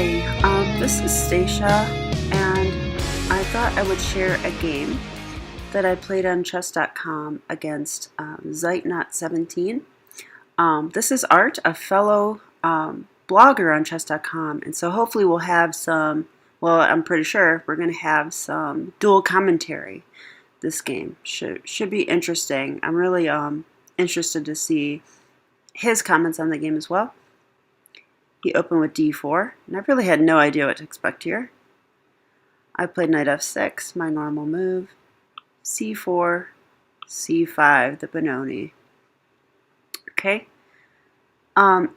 Hi, this is Stacia, and I thought I would share a game that I played on chess.com against Zeitnot17. This is Art, a fellow blogger on chess.com, and so hopefully we'll have some, well, I'm pretty sure we're going to have some dual commentary. This game should be interesting. I'm really interested to see his comments on the game as well. He opened with d4, and I really had no idea what to expect here. I played knight f6, my normal move, c4, c5, the Benoni. Okay.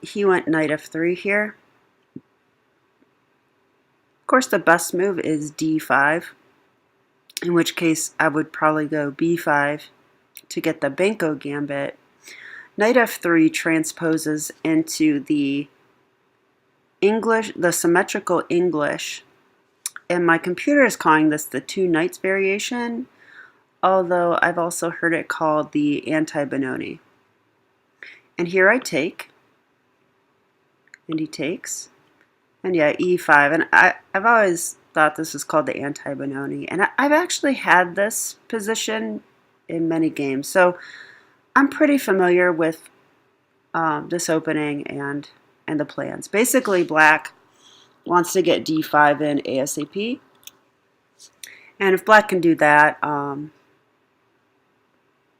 He went knight f3 here. Of course, the best move is d5, in which case I would probably go b5 to get the Benko gambit. Knight f3 transposes into the symmetrical English, and my computer is calling this the two knights variation, although I've also heard it called the Anti-Benoni. And here I take, and he takes, and yeah, e5, and I've always thought this was called the Anti-Benoni, and I've actually had this position in many games, so I'm pretty familiar with this opening and the plans. Basically, black wants to get d5 in ASAP, and if black can do that,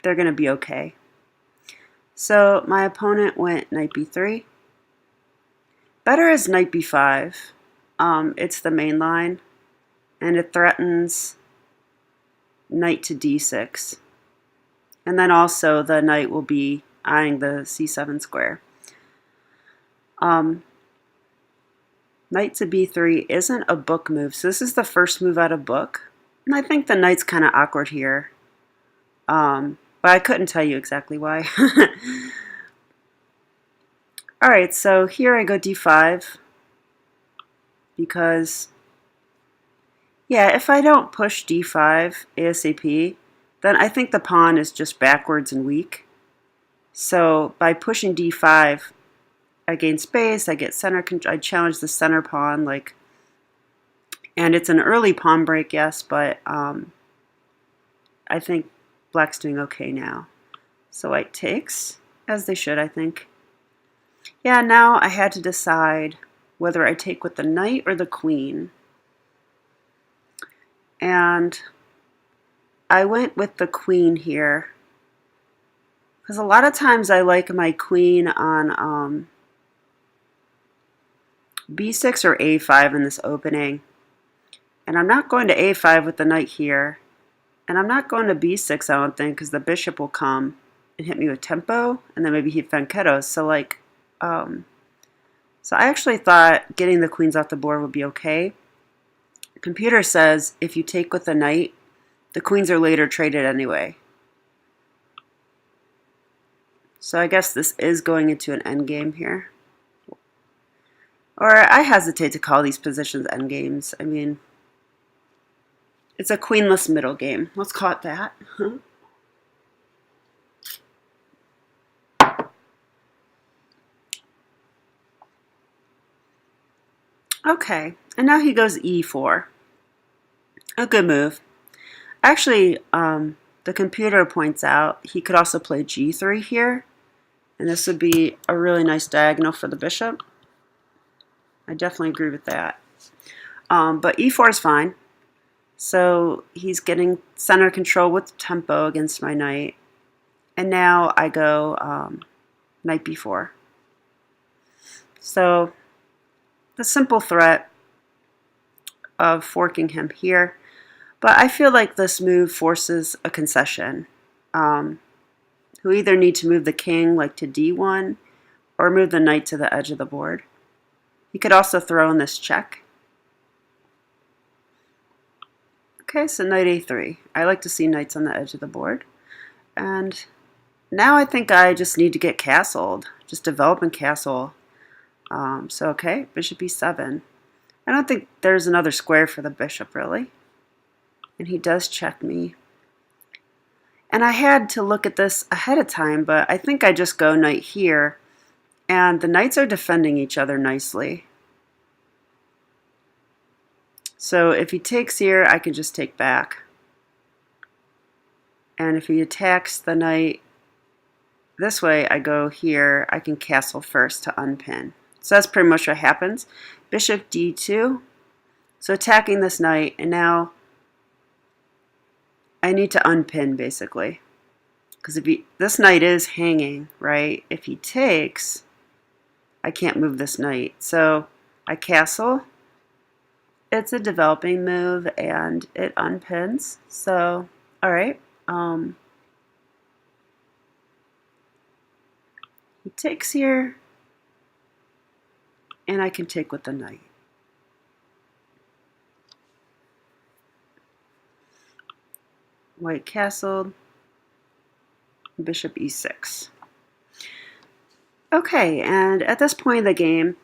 they're going to be okay. So my opponent went knight b3. Better is knight b5. It's the main line, and it threatens knight to d6. And then also the knight will be eyeing the c7 square. Knight to b3 isn't a book move, so this is the first move out of book. And I think the knight's kind of awkward here. But I couldn't tell you exactly why. Alright, so here I go d5. Because, yeah, if I don't push d5 ASAP, then I think the pawn is just backwards and weak. So by pushing d5, I gain space, I get center control, I challenge the center pawn, and it's an early pawn break, yes, but I think black's doing okay now. So white takes, as they should, I think. Yeah, now I had to decide whether I take with the knight or the queen. And I went with the queen here, because a lot of times I like my queen on b6 or a5 in this opening, and I'm not going to a5 with the knight here, and I'm not going to b6, I don't think, because the bishop will come and hit me with tempo, and then maybe he fianchettos. So so I actually thought getting the queens off the board would be okay. Computer says if you take with the knight, the queens are later traded anyway. So I guess this is going into an endgame here. Or I hesitate to call these positions endgames. I mean, it's a queenless middle game. Let's call it that. Okay, and now he goes e4. A good move. Actually, the computer points out he could also play g3 here, and this would be a really nice diagonal for the bishop. I definitely agree with that. But e4 is fine. So he's getting center control with tempo against my knight. And now I go knight b4. So the simple threat of forking him here. But I feel like this move forces a concession. Who either need to move the king like to d1 or move the knight to the edge of the board. He could also throw in this check. Okay, so knight a3. I like to see knights on the edge of the board. And now I think I just need to get castled. Just develop and castle. So okay, bishop e7. I don't think there's another square for the bishop, really. And he does check me. And I had to look at this ahead of time, but I think I just go knight here. And the knights are defending each other nicely. So if he takes here, I can just take back. And if he attacks the knight this way, I go here, I can castle first to unpin. So that's pretty much what happens. Bishop d2. So attacking this knight, and now I need to unpin basically. Because if this knight is hanging, right? If he takes, I can't move this knight. So I castle. It's a developing move and it unpins. So, all right. He takes here, and I can take with the knight. White castled, bishop e6. Okay, and at this point in the game,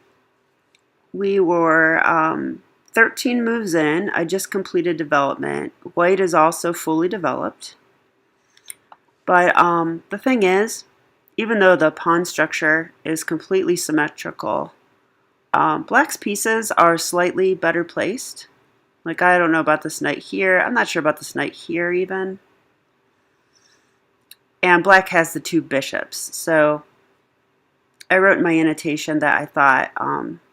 we were 13 moves in. I just completed development. White is also fully developed. But the thing is, even though the pawn structure is completely symmetrical, black's pieces are slightly better placed. Like, I don't know about this knight here. I'm not sure about this knight here even. And black has the two bishops. So I wrote in my annotation that I thought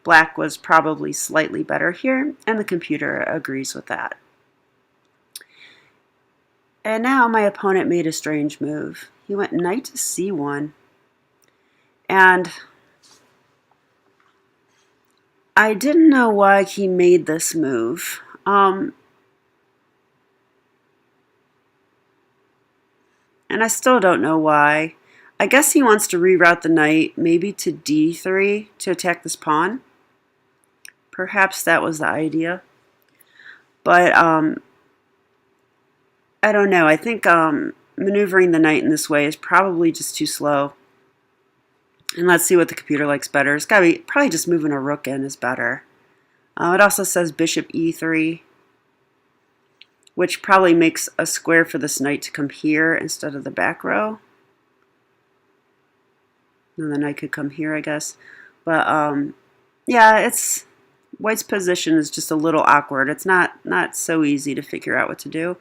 black was probably slightly better here, and the computer agrees with that. And now my opponent made a strange move. He went knight to c1. And I didn't know why he made this move. And I still don't know why. I guess he wants to reroute the knight maybe to d3 to attack this pawn. Perhaps that was the idea. But I don't know. I think maneuvering the knight in this way is probably just too slow. And let's see what the computer likes better. It's got to be probably just moving a rook in is better. It also says bishop e3, which probably makes a square for this knight to come here instead of the back row. And the knight could come here, I guess. But yeah, white's position is just a little awkward. It's not so easy to figure out what to do.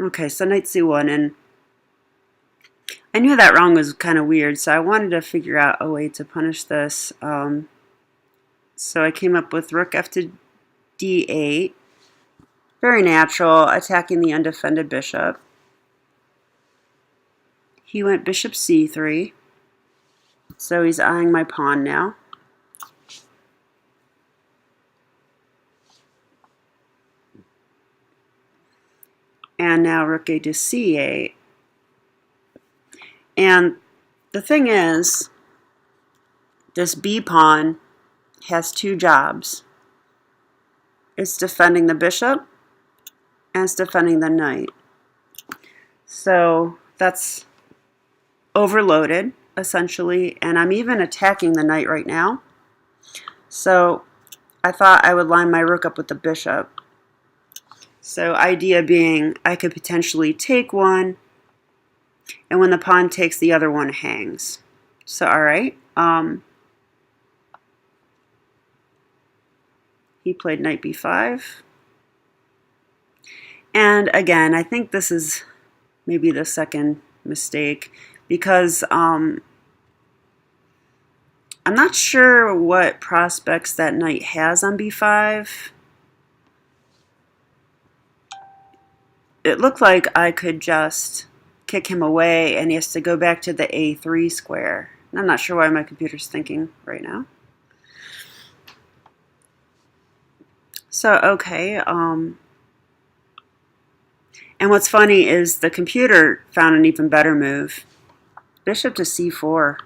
Okay, so knight c1, and I knew that wrong was kind of weird, so I wanted to figure out a way to punish this. So I came up with rook f to d8. Very natural, attacking the undefended bishop. He went bishop c3. So he's eyeing my pawn now. And now rook a to c8. And the thing is, this b pawn has two jobs. It's defending the bishop and it's defending the knight. So that's overloaded, essentially, and I'm even attacking the knight right now. So I thought I would line my rook up with the bishop. So idea being I could potentially take one, and when the pawn takes, the other one hangs. So all right. He played knight b5. And again, I think this is maybe the second mistake, because I'm not sure what prospects that knight has on b5. It looked like I could just kick him away and he has to go back to the a3 square. And I'm not sure why my computer's thinking right now. So, okay. And what's funny is the computer found an even better move. Bishop to c4.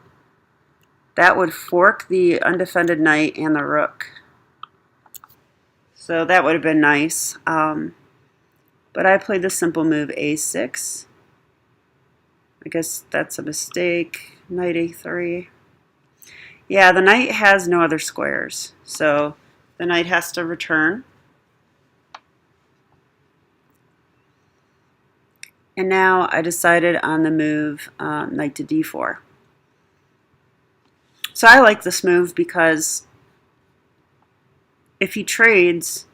That would fork the undefended knight and the rook. So that would have been nice. But I played the simple move a6. I guess that's a mistake. Knight a3. Yeah, the knight has no other squares. So the knight has to return. And now I decided on the move knight to d4. So I like this move because if he trades,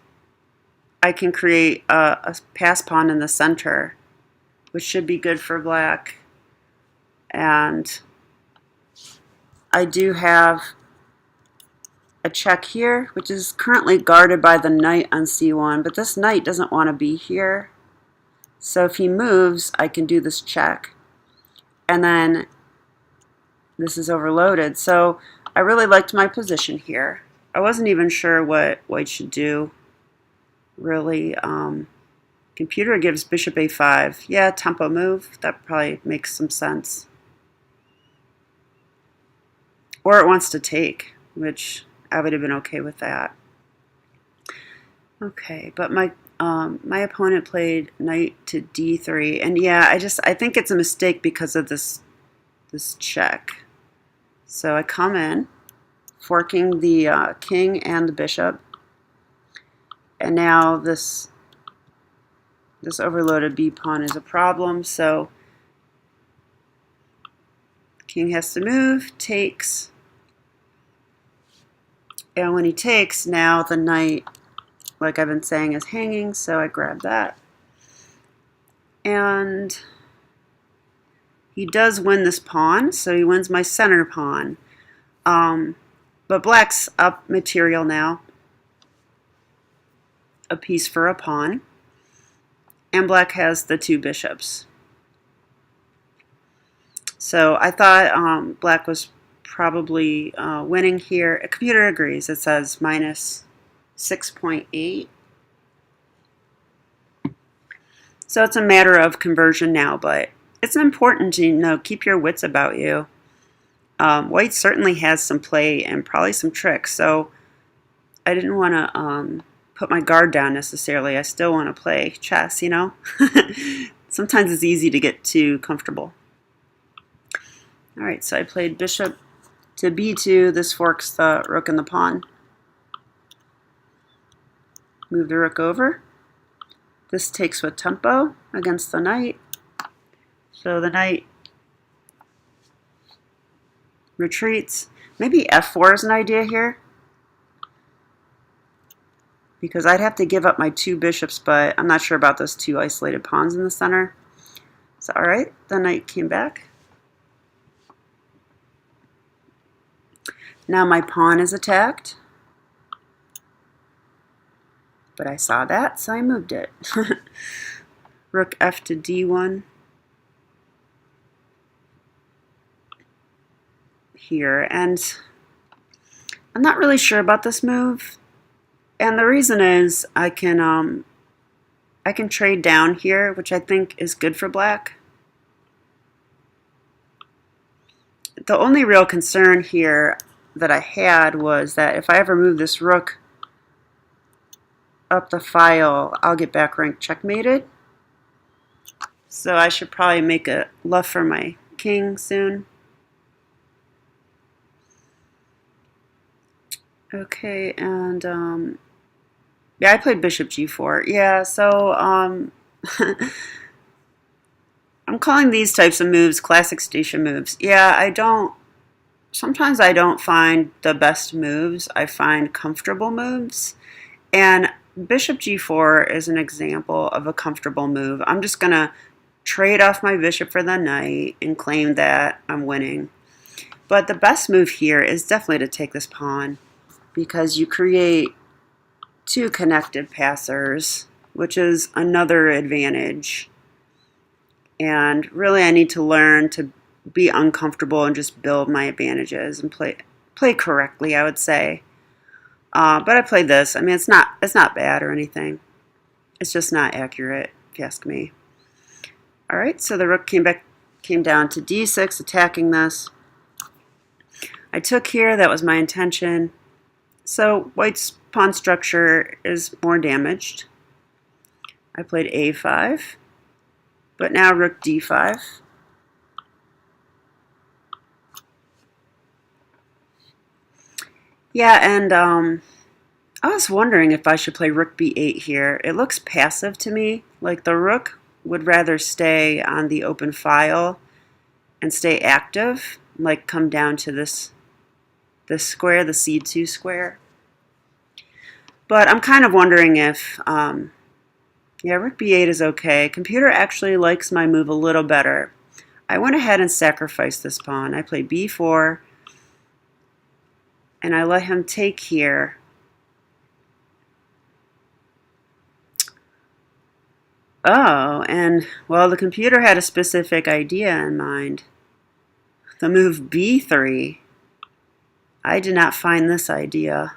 I can create a pass pawn in the center, which should be good for black. And I do have a check here, which is currently guarded by the knight on c1, but this knight doesn't want to be here. So if he moves, I can do this check. And then this is overloaded. So I really liked my position here. I wasn't even sure what white should do, really. Computer gives bishop a5. Yeah, tempo move. That probably makes some sense. Or it wants to take, which I would have been okay with that. Okay, but my opponent played knight to d3, and yeah, I think it's a mistake because of this check. So I come in, forking the king and the bishop, and now this overloaded b pawn is a problem. So king has to move, takes. And when he takes, now the knight, like I've been saying, is hanging, so I grab that. And he does win this pawn, so he wins my center pawn. But black's up material now, a piece for a pawn. And black has the two bishops. So I thought black was probably winning here. A computer agrees. It says minus 6.8. So it's a matter of conversion now, but it's important to keep your wits about you. White certainly has some play and probably some tricks, so I didn't want to put my guard down necessarily. I still want to play chess, Sometimes it's easy to get too comfortable. All right, so I played bishop to b2. This forks the rook and the pawn. Move the rook over. This takes with tempo against the knight. So the knight retreats. Maybe f4 is an idea here, because I'd have to give up my two bishops, but I'm not sure about those two isolated pawns in the center. So all right, the knight came back. Now my pawn is attacked, but I saw that, so I moved it. Rook f to d1 here, and I'm not really sure about this move, and the reason is I can trade down here, which I think is good for black. The only real concern here that I had was that if I ever move this rook up the file, I'll get back rank checkmated. So I should probably make a luff for my king soon. Okay, and yeah, I played bishop g4. Yeah, so I'm calling these types of moves classic Stacia moves. Yeah, sometimes I don't find the best moves. I find comfortable moves. And bishop g4 is an example of a comfortable move. I'm just going to trade off my bishop for the knight and claim that I'm winning. But the best move here is definitely to take this pawn, because you create two connected passers, which is another advantage. And really I need to learn to be uncomfortable and just build my advantages and play correctly, I would say. But I played this. I mean, it's not bad or anything. It's just not accurate, if you ask me. All right, so the rook came down to d6, attacking this. I took here. That was my intention. So white's pawn structure is more damaged. I played a5, but now rook d5. Yeah, and I was wondering if I should play rook b8 here. It looks passive to me, like the rook would rather stay on the open file and stay active, like come down to this square, the c2 square. But I'm kind of wondering if, yeah, rook b8 is okay. Computer actually likes my move a little better. I went ahead and sacrificed this pawn. I played b4, and I let him take here. Oh, and, well, the computer had a specific idea in mind. The move b3. I did not find this idea.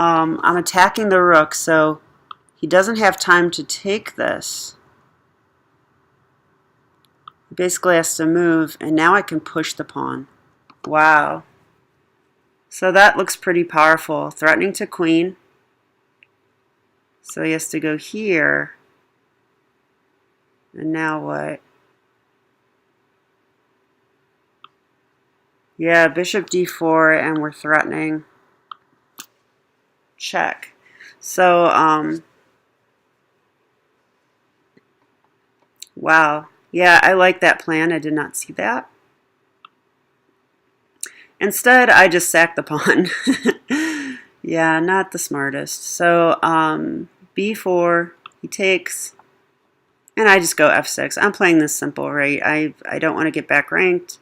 I'm attacking the rook, so he doesn't have time to take this. He basically has to move, and now I can push the pawn. Wow. So that looks pretty powerful. Threatening to queen. So he has to go here. And now what? Yeah, bishop d4, and we're threatening. Check. So, wow. Yeah, I like that plan. I did not see that. Instead, I just sacked the pawn. Yeah, not the smartest. So, b4, he takes, and I just go f6. I'm playing this simple, right? I don't want to get back ranked,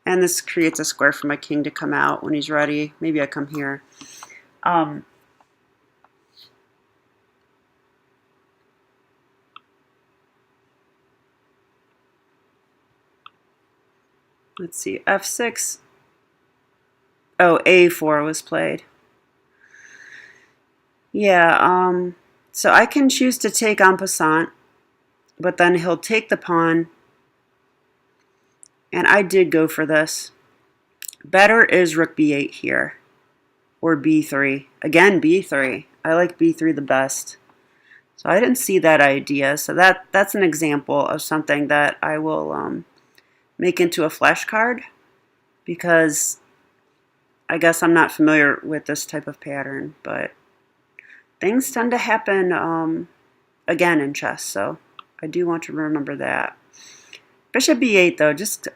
and this creates a square for my king to come out when he's ready. Maybe I come here. Let's see, f6. Oh, a4 was played. Yeah, so I can choose to take en passant, but then he'll take the pawn, and I did go for this. Better is rook b8 here, or b3. Again, b3. I like b3 the best. So I didn't see that idea, so that's an example of something that I will make into a flashcard, because I guess I'm not familiar with this type of pattern, but things tend to happen again in chess, so I do want to remember that. Bishop b8, though, just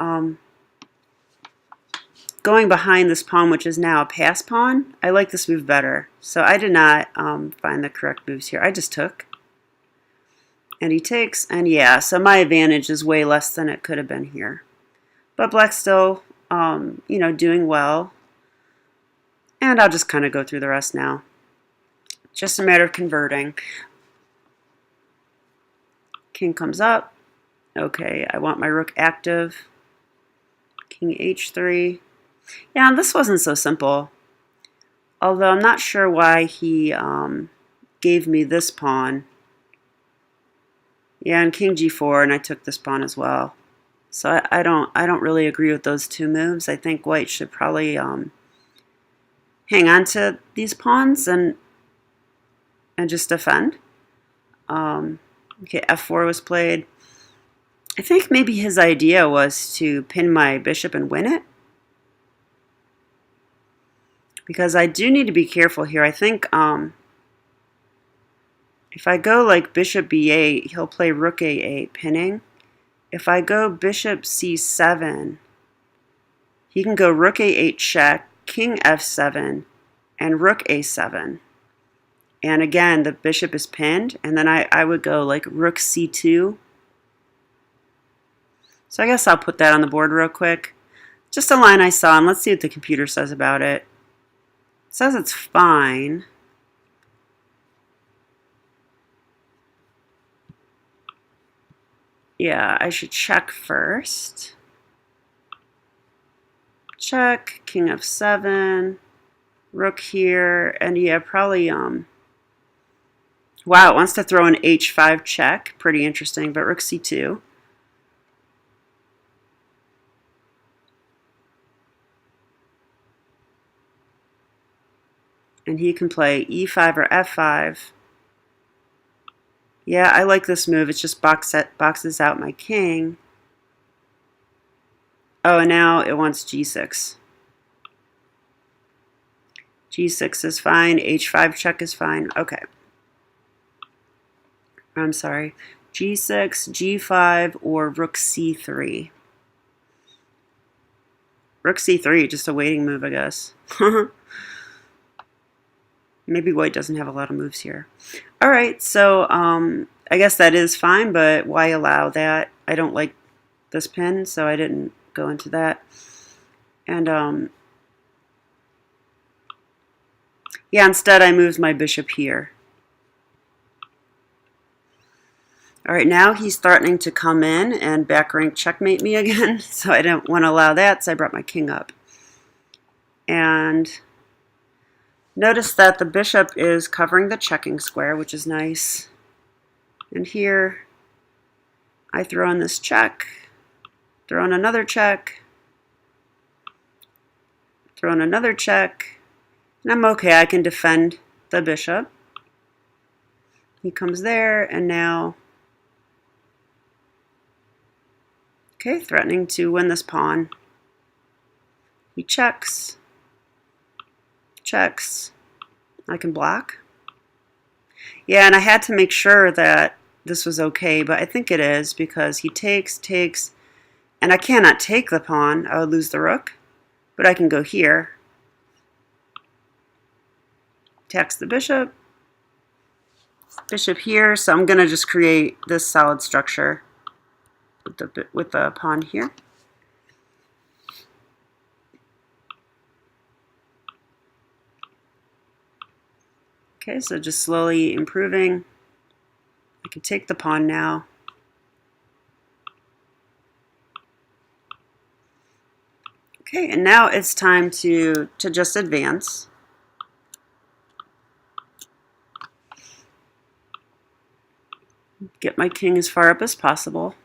going behind this pawn, which is now a pass pawn, I like this move better. So I did not find the correct moves here. I just took. And he takes, and yeah, so my advantage is way less than it could have been here. But black's still, you know, doing well. And I'll just kind of go through the rest now. Just a matter of converting. King comes up. Okay, I want my rook active. King h3. Yeah, this wasn't so simple. Although I'm not sure why he gave me this pawn. Yeah, and king g4, and I took this pawn as well. So I don't really agree with those two moves. I think white should probably hang on to these pawns and just defend. Okay, f4 was played. I think maybe his idea was to pin my bishop and win it. Because I do need to be careful here. I think if I go like bishop b8, he'll play rook a8, pinning. If I go bishop c7, he can go rook a8 check, king f7, and rook a7. And again, the bishop is pinned, and then I would go like rook c2. So I guess I'll put that on the board real quick. Just a line I saw, and let's see what the computer says about it. It says it's fine. Yeah, I should check first. Check, king f7, rook here, and yeah, probably, wow, it wants to throw an h5 check. Pretty interesting, but rook c2. And he can play e5 or f5. Yeah, I like this move. It's just boxes out my king. Oh, and now it wants g6. g6 is fine. h5 check is fine. Okay. I'm sorry. g6, g5, or rook c3. Rook c3, just a waiting move, I guess. Maybe white doesn't have a lot of moves here. All right, so I guess that is fine, but why allow that? I don't like this pin, so I didn't go into that. And yeah, instead I moved my bishop here. All right, now he's threatening to come in and back rank checkmate me again, so I didn't want to allow that, so I brought my king up. And notice that the bishop is covering the checking square, which is nice. And here I throw in this check, throw in another check, throw in another check, and I'm okay. I can defend the bishop. He comes there, and now, okay, threatening to win this pawn. He checks, checks. I can block. Yeah, and I had to make sure that this was okay, but I think it is because he takes, and I cannot take the pawn. I would lose the rook, but I can go here. Attacks the bishop. Bishop here, so I'm going to just create this solid structure with the pawn here. Okay, so just slowly improving. I can take the pawn now. Okay, and now it's time to just advance. Get my king as far up as possible.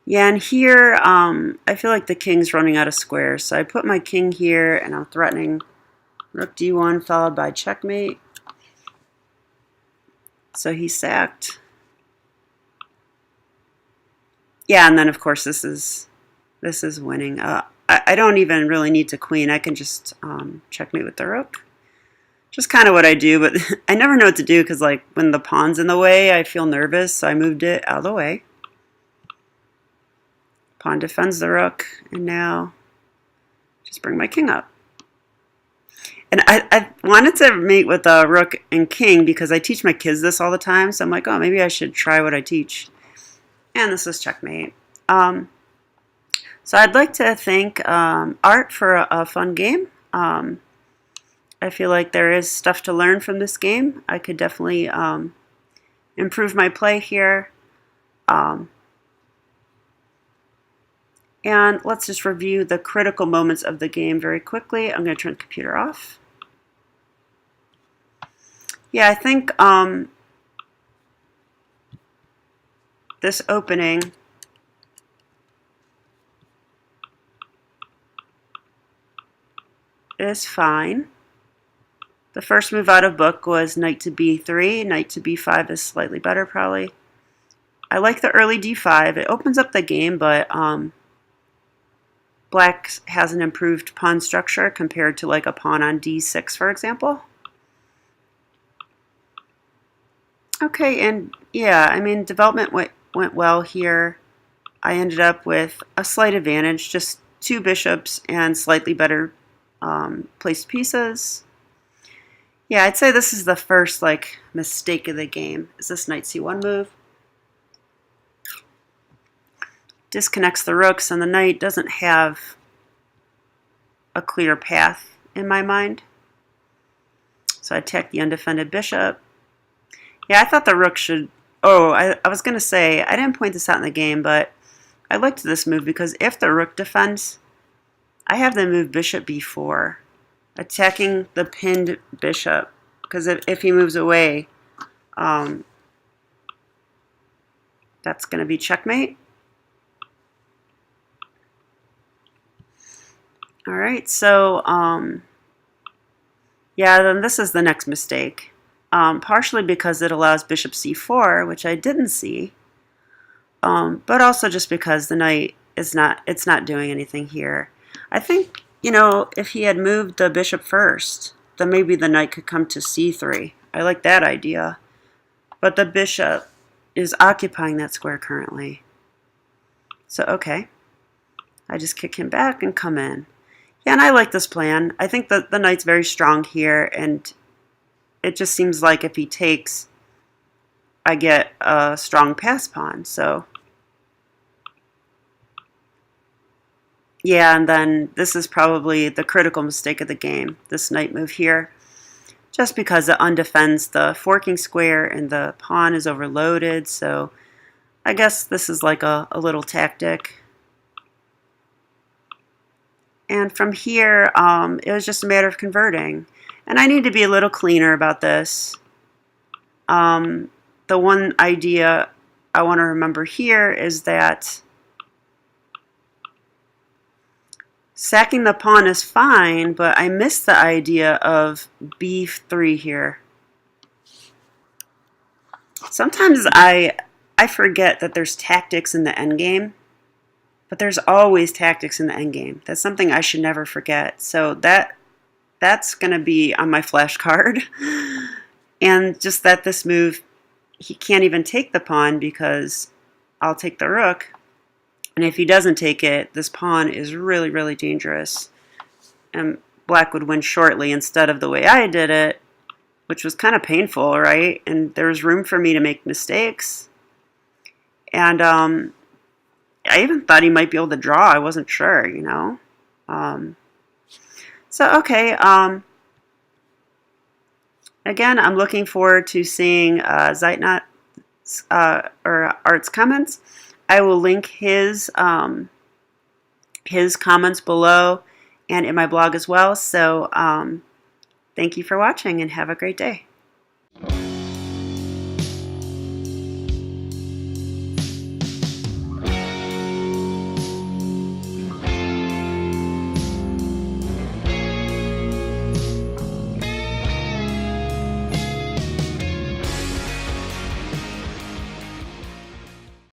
Yeah, and here I feel like the king's running out of squares, so I put my king here and I'm threatening rook d1 followed by checkmate. So he's sacked. Yeah, and then of course this is winning. I don't even really need to queen. I can just checkmate with the rook. Just kind of what I do, but I never know what to do because like when the pawn's in the way, I feel nervous, so I moved it out of the way. Pawn defends the rook, and now just bring my king up. And I wanted to mate with a rook and king because I teach my kids this all the time, so I'm like, oh, maybe I should try what I teach. And this is checkmate. So I'd like to thank Art for a fun game. I feel like there is stuff to learn from this game. I could definitely improve my play here. And let's just review the critical moments of the game very quickly. I'm going to turn the computer off. Yeah, I think this opening is fine. The first move out of book was knight to b3. Knight to b5 is slightly better probably. I like the early d5. It opens up the game, but Black has an improved pawn structure compared to like a pawn on d6, for example. Okay, and yeah, I mean, development went well here. I ended up with a slight advantage, just 2 bishops and slightly better placed pieces. Yeah, I'd say this is the first like mistake of the game. Is this knight c1 move? Disconnects the rooks, and the knight doesn't have a clear path in my mind. So I attack the undefended bishop. Yeah, I thought the rook should... Oh, I was going to say, I didn't point this out in the game, but I liked this move because if the rook defends, I have the move bishop b4, attacking the pinned bishop, because if he moves away, that's going to be checkmate. All right, so yeah, then this is the next mistake. Partially because it allows bishop c4, which I didn't see, but also just because the knight is not doing anything here. I think, you know, if he had moved the bishop first, then maybe the knight could come to c3. I like that idea, but the bishop is occupying that square currently. So okay, I just kick him back and come in. Yeah, and I like this plan. I think that the knight's very strong here, and it just seems like if he takes, I get a strong pass pawn. So yeah, and then this is probably the critical mistake of the game, this knight move here, just because it undefends the forking square and the pawn is overloaded. So I guess this is like a little tactic. And from here, it was just a matter of converting. And I need to be a little cleaner about this. The one idea I want to remember here is that sacking the pawn is fine, but I missed the idea of b3 here. Sometimes I forget that there's tactics in the endgame, but there's always tactics in the endgame. That's something I should never forget. So that's going to be on my flashcard. And just that this move, he can't even take the pawn because I'll take the rook. And if he doesn't take it, this pawn is really, really dangerous. And black would win shortly instead of the way I did it, which was kind of painful, right? And there was room for me to make mistakes. And I even thought he might be able to draw. I wasn't sure, you know. So, okay. Again, I'm looking forward to seeing Zeitnot or Art's comments. I will link his comments below and in my blog as well. So thank you for watching and have a great day.